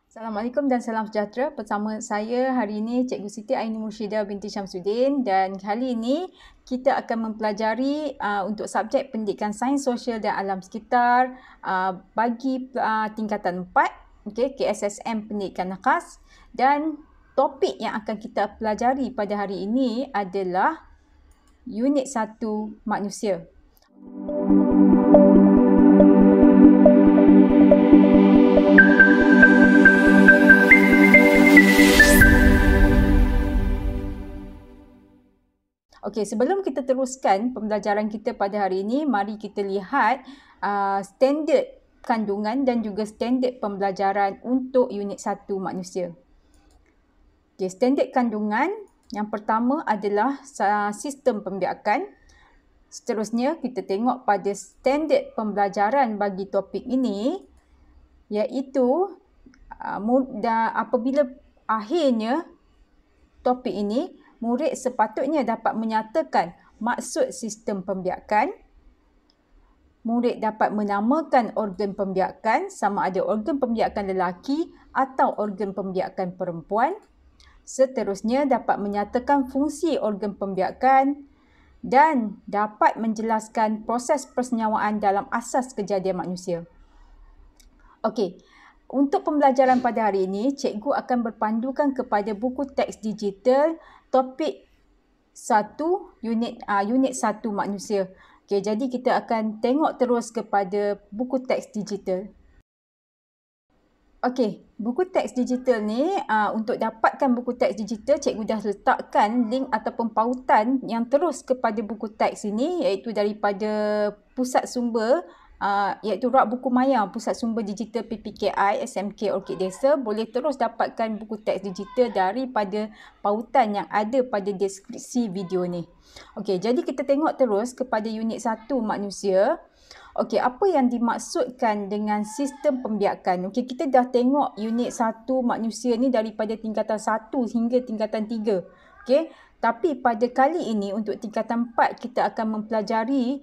Assalamualaikum dan salam sejahtera. Bersama saya hari ini Cikgu Siti Aini Murshidah binti Syamsuddin, dan kali ini kita akan mempelajari untuk subjek pendidikan sains sosial dan alam sekitar bagi tingkatan 4, KSSM Pendidikan Khas, dan topik yang akan kita pelajari pada hari ini adalah Unit 1 Manusia. Okey, sebelum kita teruskan pembelajaran kita pada hari ini, mari kita lihat standard kandungan dan juga standard pembelajaran untuk unit 1 manusia. Okey, standard kandungan yang pertama adalah sistem pembiakan. Seterusnya kita tengok pada standard pembelajaran bagi topik ini, iaitu apabila akhirnya topik ini, murid sepatutnya dapat menyatakan maksud sistem pembiakan. Murid dapat menamakan organ pembiakan, sama ada organ pembiakan lelaki atau organ pembiakan perempuan. Seterusnya dapat menyatakan fungsi organ pembiakan dan dapat menjelaskan proses persenyawaan dalam asas kejadian manusia. Okey. Untuk pembelajaran pada hari ini, cikgu akan berpandukan kepada buku teks digital topik 1 unit 1 manusia. Okey, jadi kita akan tengok terus kepada buku teks digital. Okey, buku teks digital ni untuk dapatkan buku teks digital, cikgu dah letakkan link ataupun pautan yang terus kepada buku teks ini, iaitu daripada pusat sumber iaitu Rak Buku Maya, Pusat Sumber Digital PPKI SMK Orkid Desa. Boleh terus dapatkan buku teks digital daripada pautan yang ada pada deskripsi video ni. Okey, jadi kita tengok terus kepada unit 1 manusia. Okey, apa yang dimaksudkan dengan sistem pembiakan? Okey, kita dah tengok unit 1 manusia ni daripada tingkatan 1 hingga tingkatan 3. Okey, tapi pada kali ini untuk tingkatan 4 kita akan mempelajari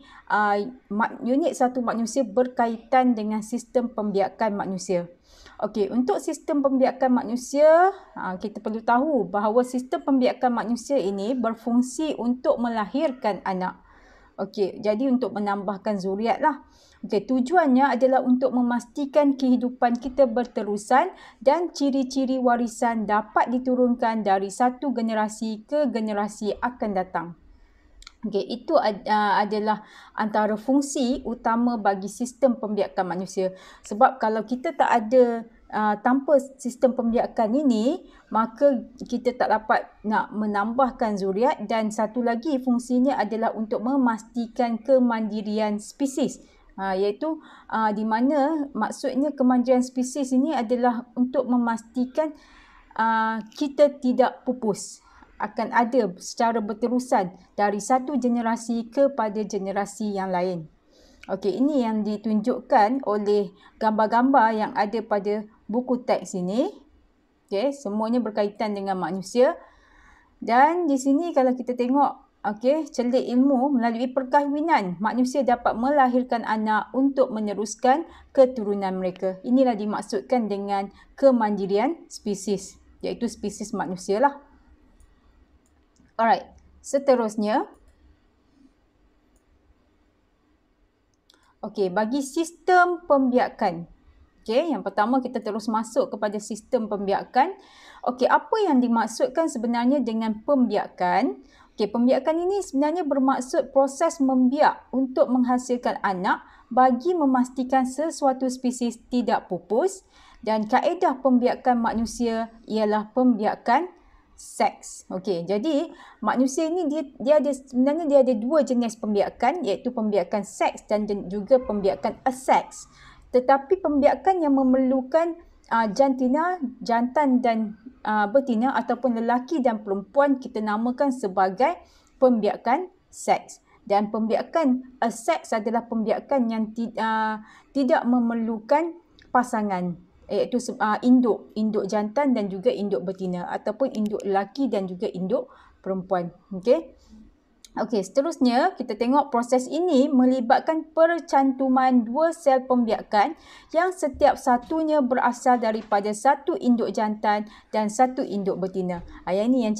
unit 1 manusia berkaitan dengan sistem pembiakan manusia. Okey, untuk sistem pembiakan manusia, kita perlu tahu bahawa sistem pembiakan manusia ini berfungsi untuk melahirkan anak. Okey, jadi untuk menambahkan zuriat lah. Okey, tujuannya adalah untuk memastikan kehidupan kita berterusan dan ciri-ciri warisan dapat diturunkan dari satu generasi ke generasi akan datang. Okey, itu adalah antara fungsi utama bagi sistem pembiakan manusia. Sebab kalau kita tak ada tanpa sistem pembiakan ini, maka kita tak dapat nak menambahkan zuriat, dan satu lagi fungsinya adalah untuk memastikan kemandirian spesies. Iaitu di mana maksudnya kemandirian spesies ini adalah untuk memastikan kita tidak pupus, akan ada secara berterusan dari satu generasi kepada generasi yang lain. Okey, ini yang ditunjukkan oleh gambar-gambar yang ada pada buku teks ini. Okey, semuanya berkaitan dengan manusia. Dan di sini kalau kita tengok, okey, celik ilmu, melalui perkahwinan manusia dapat melahirkan anak untuk meneruskan keturunan mereka. Inilah dimaksudkan dengan kemandirian spesies, iaitu spesies manusia lah. Alright, seterusnya. Okey, bagi sistem pembiakan. Okey, yang pertama kita terus masuk kepada sistem pembiakan. Okey, apa yang dimaksudkan sebenarnya dengan pembiakan? Okey, pembiakan ini sebenarnya bermaksud proses membiak untuk menghasilkan anak bagi memastikan sesuatu spesies tidak pupus, dan kaedah pembiakan manusia ialah pembiakan seks. Okey, jadi manusia ini dia ada dua jenis pembiakan, iaitu pembiakan seks dan juga pembiakan aseks. Tetapi pembiakan yang memerlukan jantan dan betina ataupun lelaki dan perempuan kita namakan sebagai pembiakan seks. Dan pembiakan aseks adalah pembiakan yang tidak memerlukan pasangan, iaitu induk jantan dan juga induk betina, ataupun induk lelaki dan juga induk perempuan. Okey. Okey, seterusnya kita tengok proses ini melibatkan percantuman dua sel pembiakan yang setiap satunya berasal daripada satu induk jantan dan satu induk betina. Yang ini yang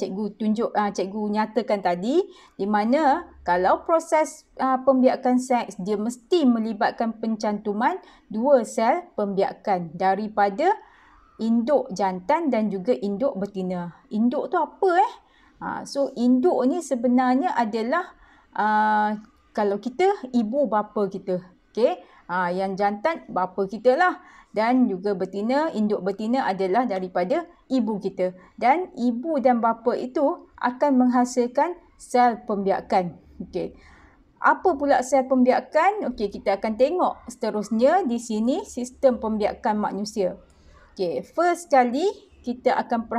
cikgu nyatakan tadi, di mana kalau proses pembiakan seks dia mesti melibatkan pencantuman dua sel pembiakan daripada induk jantan dan juga induk betina. Induk tu apa So induk ni sebenarnya adalah kalau kita ibu bapa kita. Okey. Yang jantan bapa kita lah. Dan juga betina, induk betina adalah daripada ibu kita. Dan ibu dan bapa itu akan menghasilkan sel pembiakan. Okey. Apa pula sel pembiakan? Okey, kita akan tengok seterusnya di sini sistem pembiakan manusia. Okey, first sekali kita akan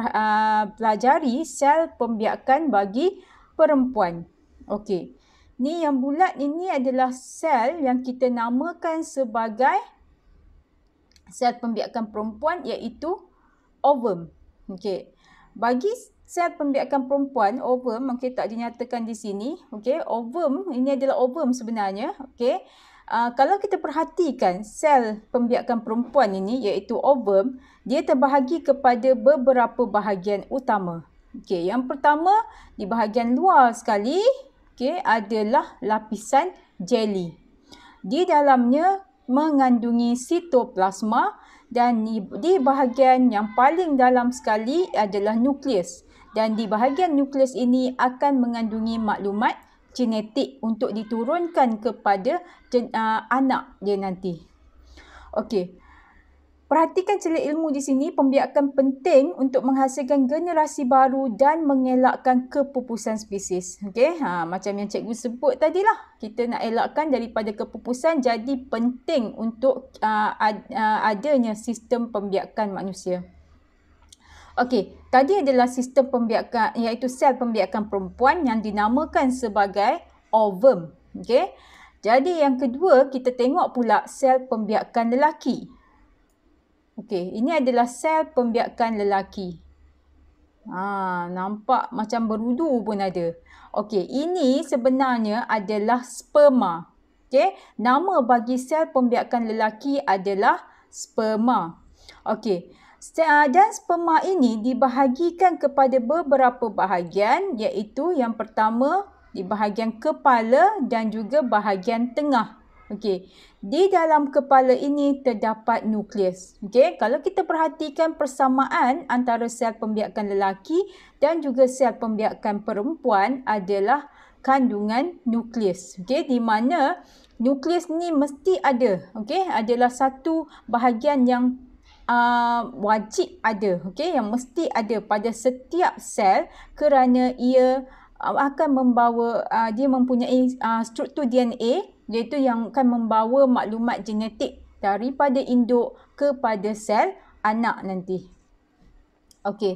pelajari sel pembiakan bagi perempuan. Okey. Ni yang bulat ini adalah sel yang kita namakan sebagai sel pembiakan perempuan iaitu ovum. Okey. Bagi sel pembiakan perempuan, ovum, tak dinyatakan di sini. Okey, ovum ini adalah ovum sebenarnya. Okey. Kalau kita perhatikan sel pembiakan perempuan ini iaitu ovum, dia terbahagi kepada beberapa bahagian utama. Okey, yang pertama di bahagian luar sekali, adalah lapisan jelly. Di dalamnya mengandungi sitoplasma dan di bahagian yang paling dalam sekali adalah nukleus. Dan di bahagian nukleus ini akan mengandungi maklumat genetik untuk diturunkan kepada anak dia nanti. Okey. Perhatikan celik ilmu di sini, pembiakan penting untuk menghasilkan generasi baru dan mengelakkan kepupusan spesies. Okey, macam yang cikgu sebut tadilah, kita nak elakkan daripada kepupusan, jadi penting untuk adanya sistem pembiakan manusia. Okey, tadi adalah sistem pembiakan iaitu sel pembiakan perempuan yang dinamakan sebagai ovum. Okey. Jadi yang kedua kita tengok pula sel pembiakan lelaki. Okey, ini adalah sel pembiakan lelaki. Nampak macam berudu pun ada. Okey, ini sebenarnya adalah sperma. Okey, nama bagi sel pembiakan lelaki adalah sperma. Okey. Dan sperma ini dibahagikan kepada beberapa bahagian iaitu yang pertama di bahagian kepala dan juga bahagian tengah. Okey. Di dalam kepala ini terdapat nukleus. Okey, kalau kita perhatikan persamaan antara sel pembiakan lelaki dan juga sel pembiakan perempuan adalah kandungan nukleus. Okey, di mana nukleus ni mesti ada. Okey, adalah satu bahagian yang wajib ada, yang mesti ada pada setiap sel kerana ia akan membawa, dia mempunyai struktur DNA iaitu yang akan membawa maklumat genetik daripada induk kepada sel anak nanti. Okey,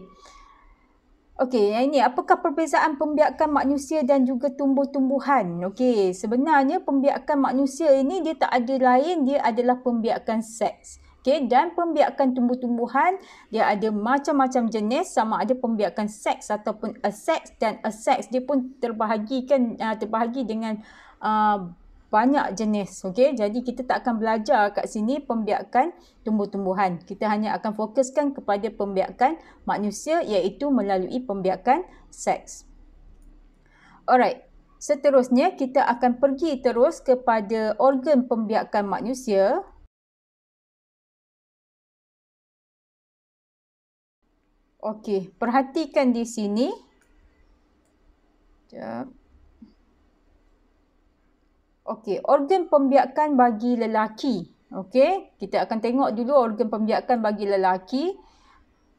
yang ini apakah perbezaan pembiakan manusia dan juga tumbuh-tumbuhan? Okey, sebenarnya pembiakan manusia ini dia tak ada lain, dia adalah pembiakan seks. Okey, dan pembiakan tumbuh-tumbuhan dia ada macam-macam jenis, sama ada pembiakan seks ataupun aseks, dan aseks dia pun terbahagi dengan banyak jenis. Okey, jadi kita tak akan belajar kat sini pembiakan tumbuh-tumbuhan. Kita hanya akan fokuskan kepada pembiakan manusia iaitu melalui pembiakan seks. Alright, seterusnya kita akan pergi terus kepada organ pembiakan manusia. Okey, perhatikan di sini. Sekejap. Okey, organ pembiakan bagi lelaki. Okey, kita akan tengok dulu organ pembiakan bagi lelaki.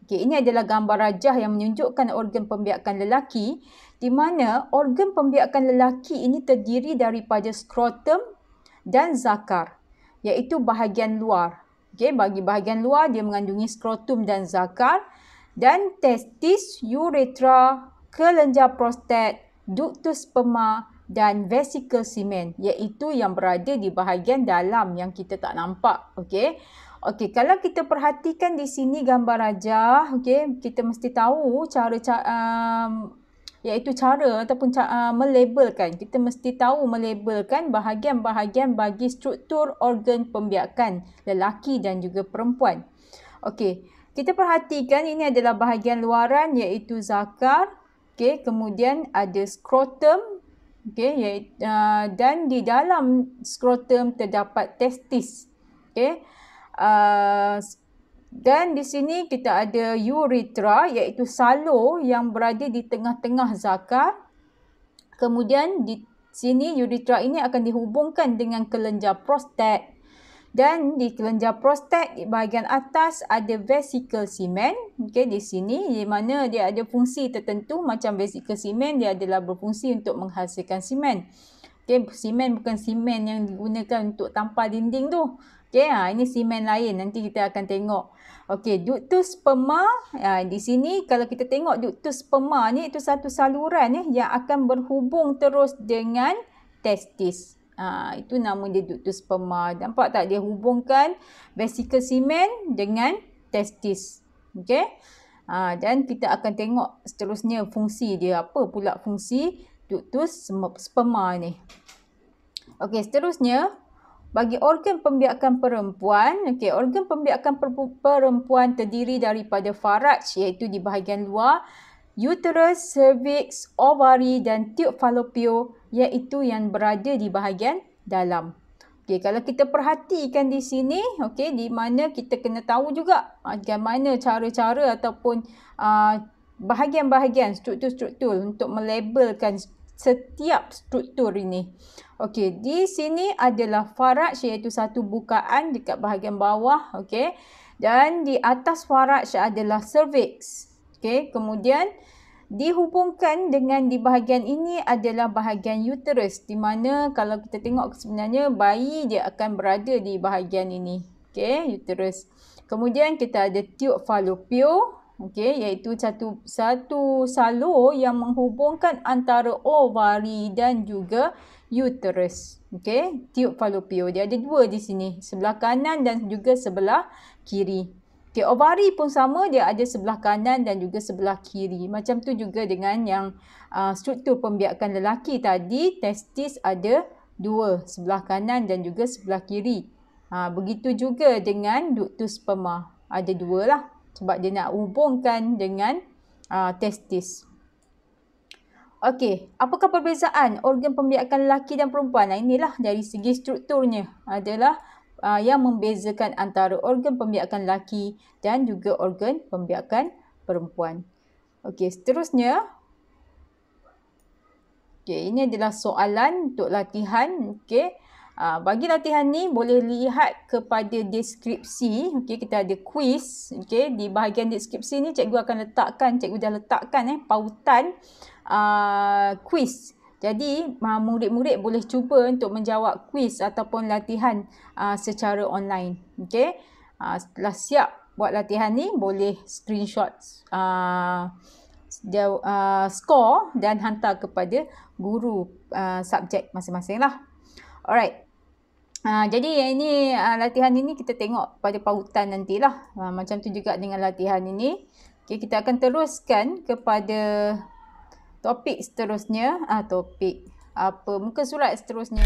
Okey, ini adalah gambar rajah yang menunjukkan organ pembiakan lelaki, di mana organ pembiakan lelaki ini terdiri daripada skrotum dan zakar, iaitu bahagian luar. Okey, bagi bahagian luar dia mengandungi skrotum dan zakar, dan testis, uretra, kelenjar prostat, ductus sperma dan vesicle semen, iaitu yang berada di bahagian dalam yang kita tak nampak. Okey. Okey, kalau kita perhatikan di sini gambar rajah, okey, kita mesti tahu iaitu cara ataupun melabelkan. Kita mesti tahu melabelkan bahagian-bahagian bagi struktur organ pembiakan lelaki dan juga perempuan. Okey, kita perhatikan ini adalah bahagian luaran iaitu zakar. Okey, kemudian ada skrotum. Okey, dan di dalam skrotum terdapat testis. Okey. Dan di sini kita ada uretra iaitu salur yang berada di tengah-tengah zakar. Kemudian di sini uretra ini akan dihubungkan dengan kelenjar prostat. Dan di kelenjar prostat di bahagian atas ada vesicle semen. Okey, di sini di mana dia ada fungsi tertentu macam vesicle semen, dia adalah berfungsi untuk menghasilkan semen. Okey, semen bukan semen yang digunakan untuk tampal dinding tu. Okey, ini semen lain, nanti kita akan tengok. Okey, ductus sperma, di sini kalau kita tengok ductus sperma ni itu satu saluran yang akan berhubung terus dengan testis. Itu nama dia ductus sperma. Nampak tak dia hubungkan vesicle semen dengan testis. Okey. Dan kita akan tengok seterusnya fungsi dia, apa pula fungsi ductus sperma ni. Okey, seterusnya bagi organ pembiakan perempuan, organ pembiakan perempuan terdiri daripada faraj iaitu di bahagian luar, uterus, cervix, ovari dan tube fallopian iaitu yang berada di bahagian dalam. Okey, kalau kita perhatikan di sini, di mana kita kena tahu juga bagaimana cara-cara ataupun bahagian-bahagian struktur-struktur untuk melabelkan setiap struktur ini. Okey, di sini adalah faraj iaitu satu bukaan dekat bahagian bawah, dan di atas faraj adalah cervix. Kemudian dihubungkan dengan di bahagian ini adalah bahagian uterus, di mana kalau kita tengok sebenarnya bayi dia akan berada di bahagian ini. Uterus. Kemudian kita ada tube fallopian, iaitu satu salur yang menghubungkan antara ovari dan juga uterus. Tube fallopian. Dia ada dua di sini, sebelah kanan dan juga sebelah kiri. Ovari pun sama, dia ada sebelah kanan dan juga sebelah kiri. Macam tu juga dengan yang struktur pembiakan lelaki tadi, testis ada dua, sebelah kanan dan juga sebelah kiri. Begitu juga dengan ductus sperma, ada dua lah, sebab dia nak hubungkan dengan testis. Okey, apakah perbezaan organ pembiakan lelaki dan perempuan? Inilah dari segi strukturnya adalah yang membezakan antara organ pembiakan lelaki dan juga organ pembiakan perempuan. Okey, seterusnya. Okey, ini adalah soalan untuk latihan. Bagi latihan ni boleh lihat kepada deskripsi. Kita ada quiz. Di bahagian deskripsi ni cikgu dah letakkan pautan quiz. Jadi murid-murid boleh cuba untuk menjawab quiz ataupun latihan secara online. Setelah siap buat latihan ni, boleh screenshot skor dan hantar kepada guru subjek masing-masing lah. Alright. Jadi ini latihan ini kita tengok pada pautan nantilah. Macam tu juga dengan latihan ini. Kita akan teruskan kepada topik seterusnya. Muka surat seterusnya.